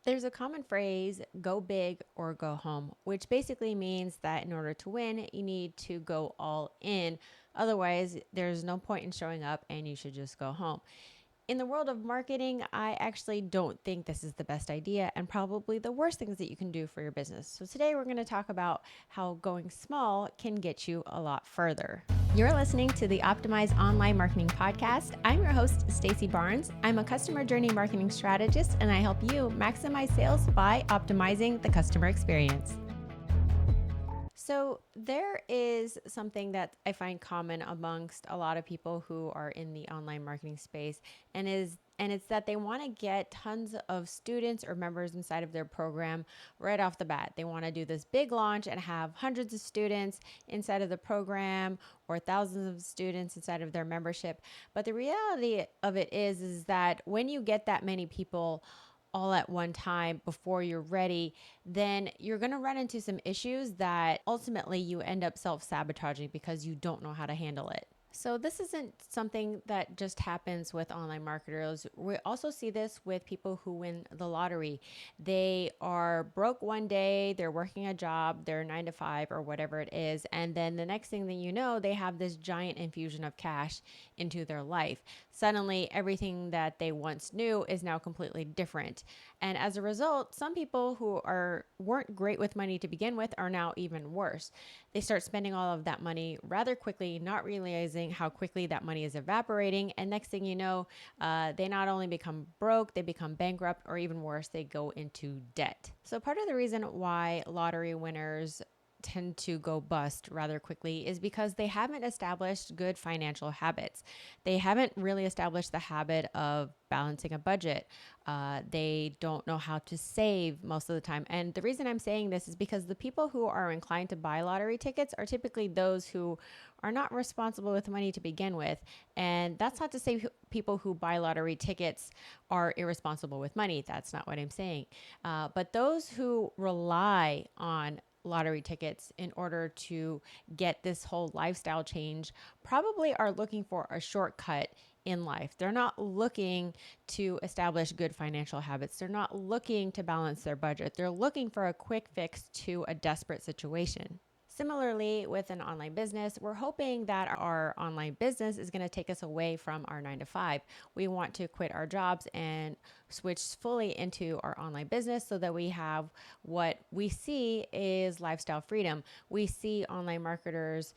There's a common phrase, go big or go home, which basically means that in order to win, you need to go all in. Otherwise, there's no point in showing up and you should just go home. In the world of marketing, I actually don't think this is the best idea and probably the worst things that you can do for your business. So today we're going to talk about how going small can get you a lot further. You're listening to the Optimize Online Marketing Podcast. I'm your host, Stacey Barnes. I'm a customer journey marketing strategist, and I help you maximize sales by optimizing the customer experience. So there is something that I find common amongst a lot of people who are in the online marketing space, and it's that they want to get tons of students or members inside of their program right off the bat. They want to do this big launch and have hundreds of students inside of the program or thousands of students inside of their membership. But the reality of it is that when you get that many people all at one time before you're ready, then you're going to run into some issues that ultimately you end up self-sabotaging because you don't know how to handle it. So this isn't something that just happens with online marketers. We also see this with people who win the lottery. They are broke one day, they're working a job, they're 9 to 5 or whatever it is. And then the next thing that you know, they have this giant infusion of cash into their life. Suddenly, everything that they once knew is now completely different. And as a result, some people who weren't great with money to begin with are now even worse. They start spending all of that money rather quickly, not realizing how quickly that money is evaporating. And next thing you know, they not only become broke, they become bankrupt, or even worse, they go into debt. So part of the reason why lottery winners tend to go bust rather quickly is because they haven't established good financial habits. They haven't really established the habit of balancing a budget. They don't know how to save most of the time. And the reason I'm saying this is because the people who are inclined to buy lottery tickets are typically those who are not responsible with money to begin with. And that's not to say people who buy lottery tickets are irresponsible with money. That's not what I'm saying. But those who rely on lottery tickets in order to get this whole lifestyle change probably are looking for a shortcut in life. They're not looking to establish good financial habits. They're not looking to balance their budget. They're looking for a quick fix to a desperate situation. Similarly, with an online business, we're hoping that our online business is going to take us away from our 9 to 5. We want to quit our jobs and switch fully into our online business so that we have what we see is lifestyle freedom. We see online marketers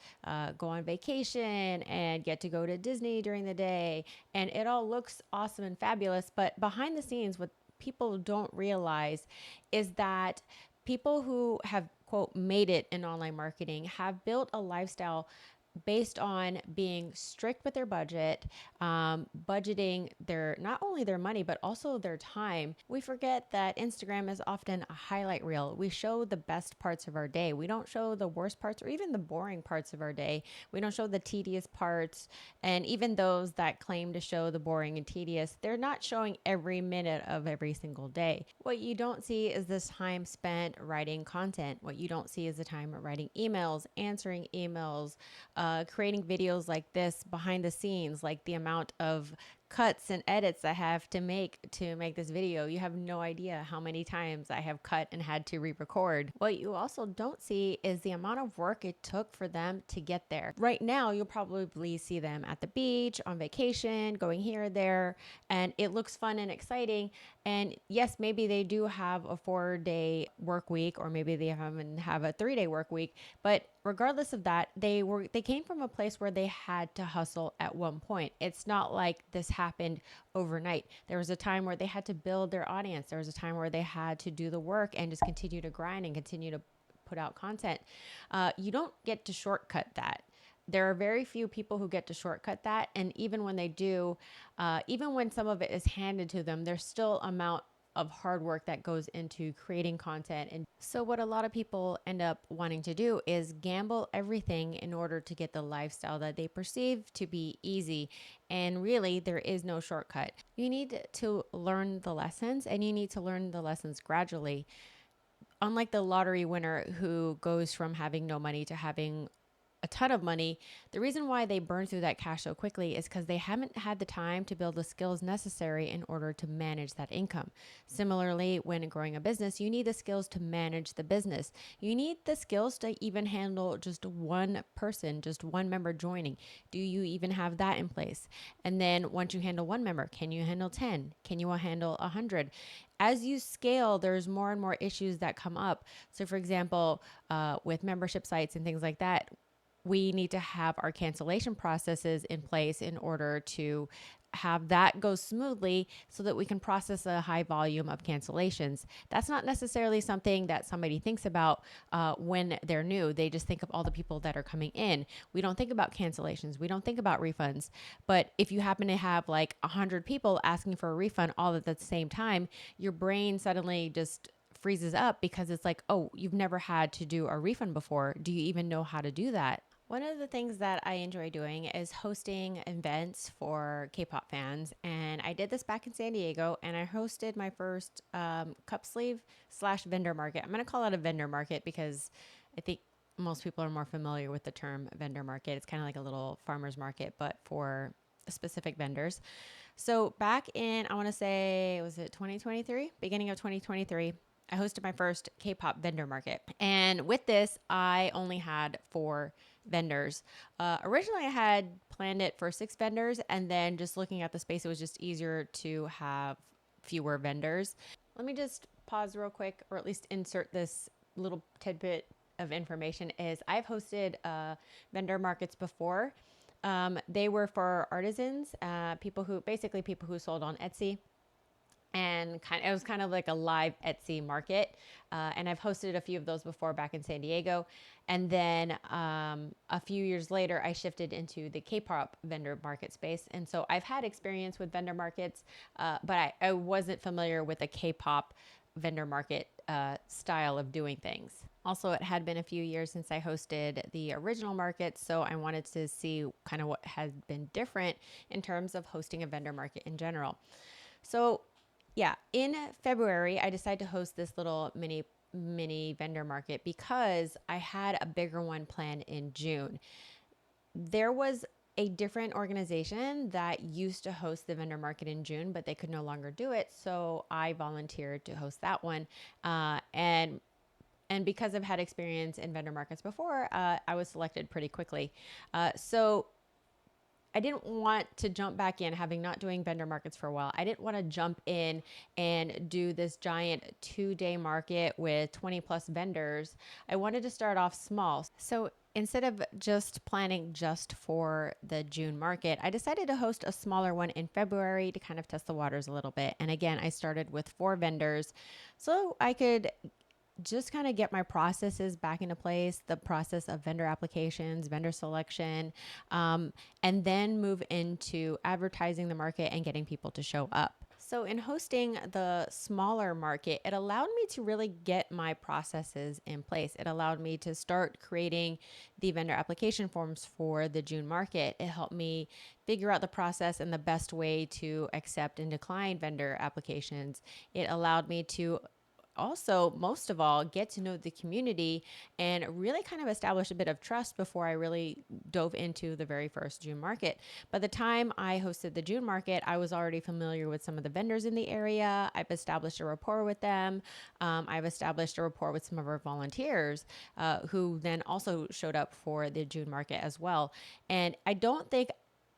go on vacation and get to go to Disney during the day, and it all looks awesome and fabulous. But behind the scenes, what people don't realize is that people who have, quote, made it in online marketing have built a lifestyle based on being strict with their budget, budgeting not only their money, but also their time. We forget that Instagram is often a highlight reel. We show the best parts of our day. We don't show the worst parts or even the boring parts of our day. We don't show the tedious parts. And even those that claim to show the boring and tedious, they're not showing every minute of every single day. What you don't see is this time spent writing content. What you don't see is the time writing emails, answering emails, creating videos like this behind the scenes, like the amount of cuts and edits I have to make this video. You have no idea how many times I have cut and had to re-record. What you also don't see is the amount of work it took for them to get there. Right now, you'll probably see them at the beach, on vacation, going here or there, and it looks fun and exciting. And yes, maybe they do have a 4-day work week, or maybe they have a 3-day work week, but regardless of that, they came from a place where they had to hustle at one point. It's not like this happened overnight. There was a time where they had to build their audience. There was a time where they had to do the work and just continue to grind and continue to put out content. You don't get to shortcut that. There are very few people who get to shortcut that. And even when they do, even when some of it is handed to them, there's still amount of hard work that goes into creating content. And so what a lot of people end up wanting to do is gamble everything in order to get the lifestyle that they perceive to be easy. And really, there is no shortcut. You need to learn the lessons, and you need to learn the lessons gradually. Unlike the lottery winner who goes from having no money to having a ton of money. The reason why they burn through that cash so quickly is because they haven't had the time to build the skills necessary in order to manage that income. Similarly, when growing a business, you need the skills to manage the business. You need the skills to even handle just one person, just one member joining. Do you even have that in place? And then once you handle one member, can you handle 10? Can you handle 100? As you scale, there's more and more issues that come up. So, for example, with membership sites and things like that, we need to have our cancellation processes in place in order to have that go smoothly so that we can process a high volume of cancellations. That's not necessarily something that somebody thinks about when they're new. They just think of all the people that are coming in. We don't think about cancellations. We don't think about refunds. But if you happen to have like 100 people asking for a refund all at the same time, your brain suddenly just freezes up because it's like, oh, you've never had to do a refund before. Do you even know how to do that? One of the things that I enjoy doing is hosting events for K-pop fans. And I did this back in San Diego, and I hosted my first cup sleeve slash vendor market. I'm going to call it a vendor market because I think most people are more familiar with the term vendor market. It's kind of like a little farmer's market, but for specific vendors. So back in, I want to say, was it 2023? Beginning of 2023. I hosted my first K-pop vendor market. And with this, I only had 4 vendors. Originally, I had planned it for 6 vendors. And then just looking at the space, it was just easier to have fewer vendors. Let me just pause real quick, or at least insert this little tidbit of information is I've hosted vendor markets before. They were for artisans, people who sold on Etsy, and it was kind of like a live Etsy market. And I've hosted a few of those before back in San Diego. And then a few years later, I shifted into the K-pop vendor market space. And so I've had experience with vendor markets, but I wasn't familiar with the K-pop vendor market style of doing things. Also, it had been a few years since I hosted the original market, so I wanted to see kind of what has been different in terms of hosting a vendor market in general. So, yeah, in February, I decided to host this little mini vendor market because I had a bigger one planned in June. There was a different organization that used to host the vendor market in June, but they could no longer do it. So I volunteered to host that one. And because I've had experience in vendor markets before, I was selected pretty quickly. So I didn't want to jump back in, having not doing vendor markets for a while. I didn't want to jump in and do this giant 2-day market with 20 plus vendors. I wanted to start off small. So instead of just planning just for the June market, I decided to host a smaller one in February to kind of test the waters a little bit. And again, I started with 4 vendors so I could just kind of get my processes back into place, the process of vendor applications, vendor selection, and then move into advertising the market and getting people to show up. So in hosting the smaller market, it allowed me to really get my processes in place. It allowed me to start creating the vendor application forms for the June market. It helped me figure out the process and the best way to accept and decline vendor applications. It allowed me to also, most of all, get to know the community and really kind of establish a bit of trust before I really dove into the very first June market. By the time I hosted the June market, I was already familiar with some of the vendors in the area. I've established a rapport with them. I've established a rapport with some of our volunteers who then also showed up for the June market as well. And I don't think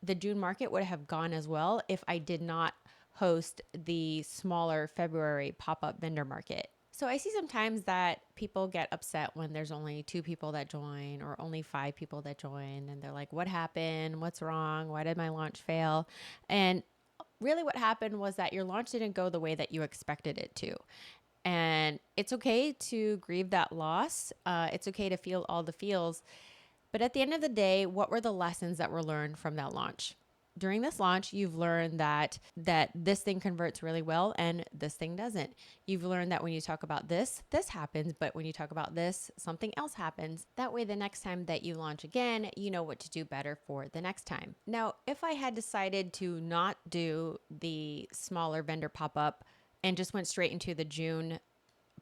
the June market would have gone as well if I did not host the smaller February pop-up vendor market. So I see sometimes that people get upset when there's only 2 people that join or only 5 people that join. And they're like, what happened? What's wrong? Why did my launch fail? And really what happened was that your launch didn't go the way that you expected it to. And it's okay to grieve that loss. It's okay to feel all the feels. But at the end of the day, what were the lessons that were learned from that launch? During this launch, you've learned that this thing converts really well and this thing doesn't. You've learned that when you talk about this happens, but when you talk about this, something else happens. That way, the next time that you launch again, you know what to do better for the next time. Now, if I had decided to not do the smaller vendor pop-up and just went straight into the June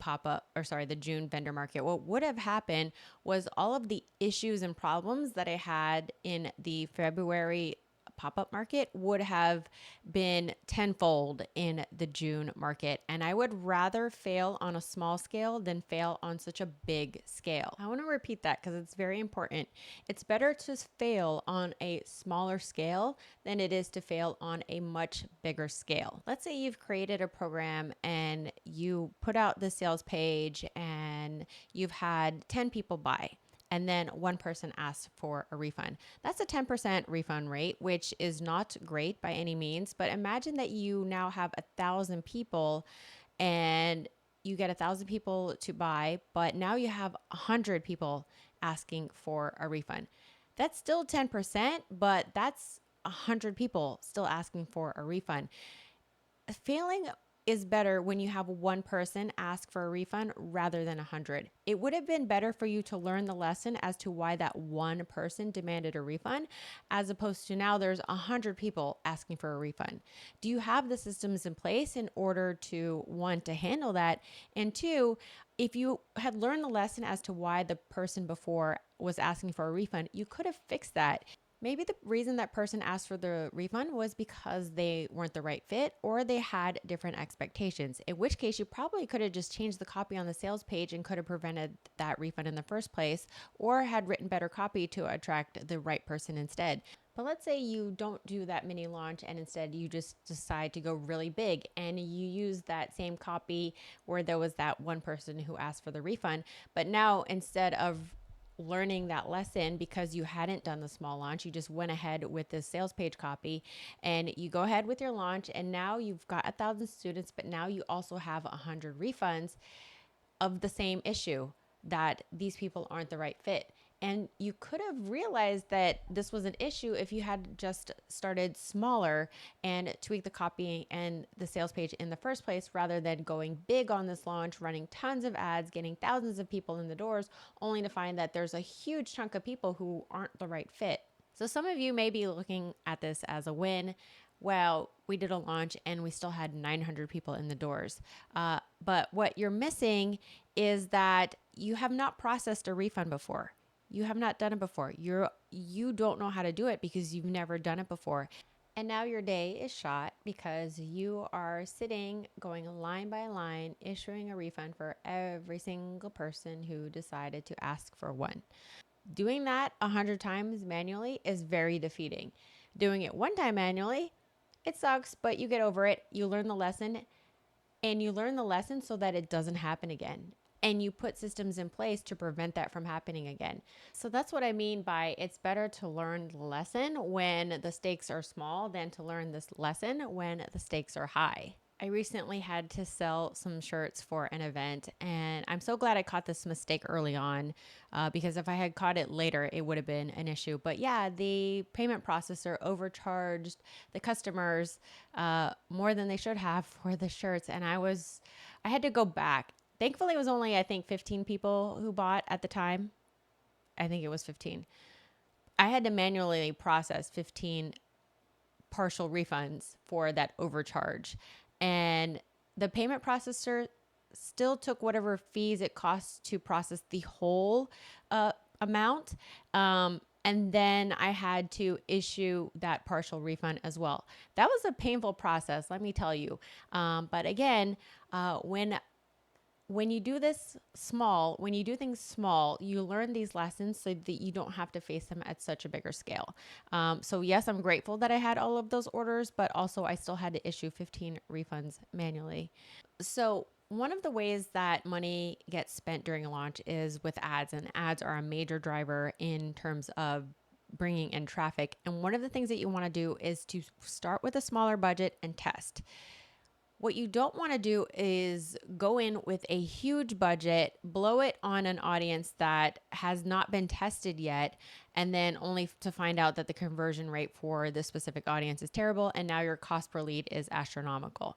the June vendor market, what would have happened was all of the issues and problems that I had in the February pop-up market would have been tenfold in the June market. And I would rather fail on a small scale than fail on such a big scale. I want to repeat that because it's very important. It's better to fail on a smaller scale than it is to fail on a much bigger scale. Let's say you've created a program and you put out the sales page and you've had 10 people buy, and then one person asks for a refund. That's a 10% refund rate, which is not great by any means. But imagine that you now have 1,000 people and you get 1,000 people to buy, but now you have 100 people asking for a refund. That's still 10%, but that's 100 people still asking for a refund. Failing is better when you have one person ask for a refund rather than 100. It would have been better for you to learn the lesson as to why that one person demanded a refund, as opposed to now there's 100 people asking for a refund. Do you have the systems in place in order to, one, to handle that, and two, if you had learned the lesson as to why the person before was asking for a refund, you could have fixed that. Maybe the reason that person asked for the refund was because they weren't the right fit or they had different expectations, in which case you probably could have just changed the copy on the sales page and could have prevented that refund in the first place, or had written better copy to attract the right person instead. But let's say you don't do that mini launch and instead you just decide to go really big and you use that same copy where there was that one person who asked for the refund. But now instead of learning that lesson, because you hadn't done the small launch, you just went ahead with this sales page copy and you go ahead with your launch, and now you've got 1,000 students, but now you also have 100 refunds of the same issue, that these people aren't the right fit. And you could have realized that this was an issue if you had just started smaller and tweaked the copy and the sales page in the first place, rather than going big on this launch, running tons of ads, getting thousands of people in the doors, only to find that there's a huge chunk of people who aren't the right fit. So some of you may be looking at this as a win. Well, we did a launch and we still had 900 people in the doors. But what you're missing is that you have not processed a refund before. You have not done it before. You don't know how to do it because you've never done it before. And now your day is shot because you are sitting, going line by line, issuing a refund for every single person who decided to ask for one. Doing that 100 times manually is very defeating. Doing it one time manually, it sucks, but you get over it. You learn the lesson, and you learn the lesson so that it doesn't happen again. And you put systems in place to prevent that from happening again. So that's what I mean by it's better to learn the lesson when the stakes are small than to learn this lesson when the stakes are high. I recently had to sell some shirts for an event, and I'm so glad I caught this mistake early on, because if I had caught it later, it would have been an issue. But yeah, the payment processor overcharged the customers more than they should have for the shirts, and I had to go back. Thankfully, it was only, I think, 15 people who bought at the time. I think it was 15. I had to manually process 15 partial refunds for that overcharge. And the payment processor still took whatever fees it costs to process the whole amount. And then I had to issue that partial refund as well. That was a painful process, let me tell you. But again, when you do this small, when you do things small, you learn these lessons so that you don't have to face them at such a bigger scale. So yes, I'm grateful that I had all of those orders, but also I still had to issue 15 refunds manually. So one of the ways that money gets spent during a launch is with ads, and ads are a major driver in terms of bringing in traffic. And one of the things that you want to do is to start with a smaller budget and test. What you don't want to do is go in with a huge budget, blow it on an audience that has not been tested yet, and then only to find out that the conversion rate for this specific audience is terrible, and now your cost per lead is astronomical.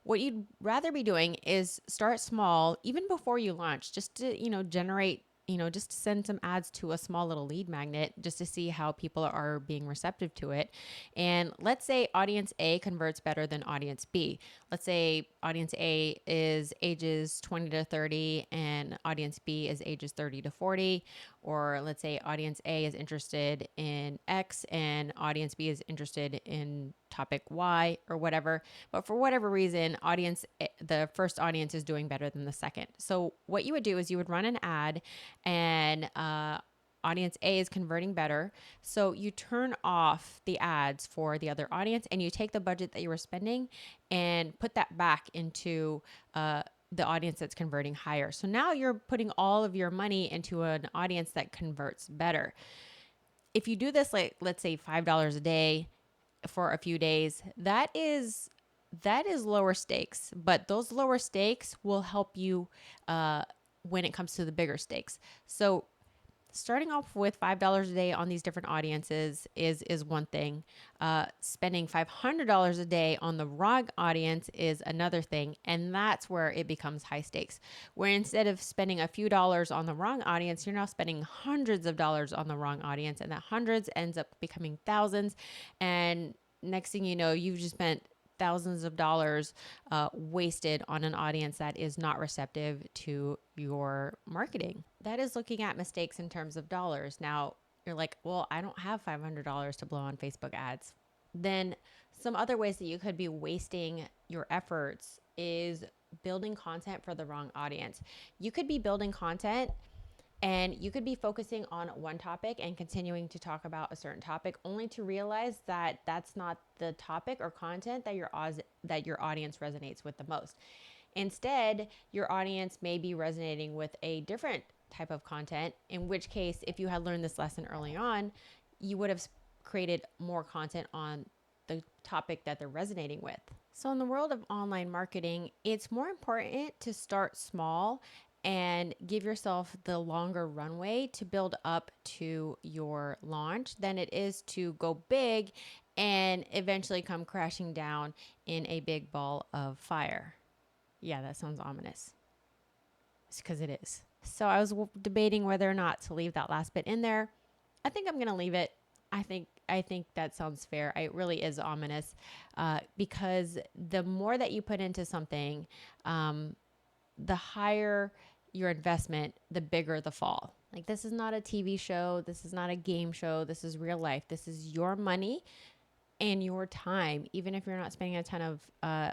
What you'd rather be doing is start small, even before you launch, just to, generate just send some ads to a small little lead magnet just to see how people are being receptive to it. And let's say audience A converts better than audience B. Let's say audience A is ages 20 to 30 and audience B is ages 30 to 40. Or let's say audience A is interested in X and audience B is interested in topic Y or whatever. But for whatever reason, the first audience is doing better than the second. So what you would do is you would run an ad and audience A is converting better. So you turn off the ads for the other audience and you take the budget that you were spending and put that back into the audience that's converting higher. So now you're putting all of your money into an audience that converts better. If you do this, like, let's say $5 a day for a few days, that is lower stakes, but those lower stakes will help you when it comes to the bigger stakes. So starting off with $5 a day on these different audiences is one thing. Spending $500 a day on the wrong audience is another thing, and that's where it becomes high stakes. Where instead of spending a few dollars on the wrong audience, you're now spending hundreds of dollars on the wrong audience, and that hundreds ends up becoming thousands. And next thing you know, you've just spent thousands of dollars wasted on an audience that is not receptive to your marketing. That is looking at mistakes in terms of dollars. Now, you're like, well, I don't have $500 to blow on Facebook ads. Then some other ways that you could be wasting your efforts is building content for the wrong audience. You could be building content and you could be focusing on one topic and continuing to talk about a certain topic, only to realize that that's not the topic or content that your audience resonates with the most. Instead, your audience may be resonating with a different type of content, in which case, if you had learned this lesson early on, you would have created more content on the topic that they're resonating with. So in the world of online marketing, it's more important to start small and give yourself the longer runway to build up to your launch than it is to go big and eventually come crashing down in a big ball of fire. Yeah, that sounds ominous. It's because it is. So I was debating whether or not to leave that last bit in there. I think I'm going to leave it. I think that sounds fair. It really is ominous because the more that you put into something, the higher your investment, the bigger the fall. Like, this is not a TV show. This is not a game show. This is real life. This is your money and your time. Even if you're not spending a ton of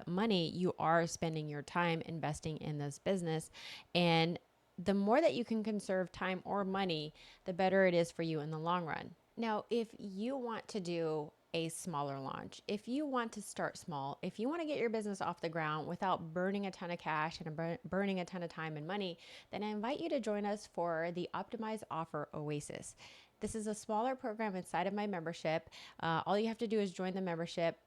money, you are spending your time investing in this business. And the more that you can conserve time or money, the better it is for you in the long run. Now, if you want to do a smaller launch, if you want to start small, if you want to get your business off the ground without burning a ton of cash and burning a ton of time and money, then I invite you to join us for the Optimized Offer Oasis. This is a smaller program inside of my membership. All you have to do is join the membership.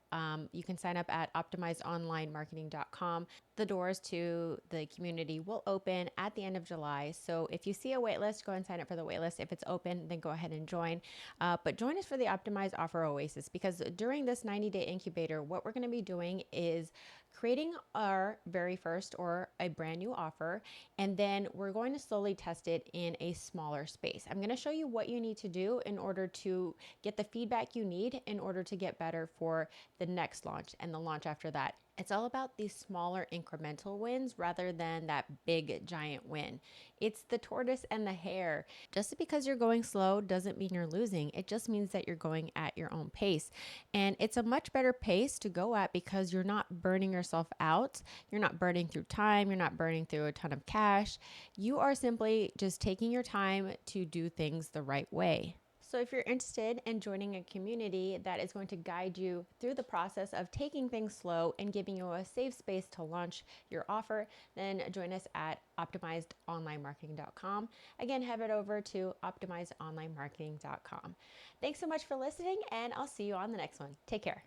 You can sign up at optimizedonlinemarketing.com. The doors to the community will open at the end of July. So if you see a waitlist, go and sign up for the waitlist. If it's open, then go ahead and join. But join us for the Optimized Offer Oasis, because during this 90-day incubator, what we're going to be doing is creating our very first or a brand new offer, and then we're going to slowly test it in a smaller space. I'm going to show you what you need to do in order to get the feedback you need in order to get better for the next launch and the launch after that. It's all about these smaller incremental wins rather than that big giant win. It's the tortoise and the hare. Just because you're going slow doesn't mean you're losing. It just means that you're going at your own pace. And it's a much better pace to go at because you're not burning yourself out. You're not burning through time. You're not burning through a ton of cash. You are simply just taking your time to do things the right way. So if you're interested in joining a community that is going to guide you through the process of taking things slow and giving you a safe space to launch your offer, then join us at optimizedonlinemarketing.com. Again, head over to optimizedonlinemarketing.com. Thanks so much for listening, and I'll see you on the next one. Take care.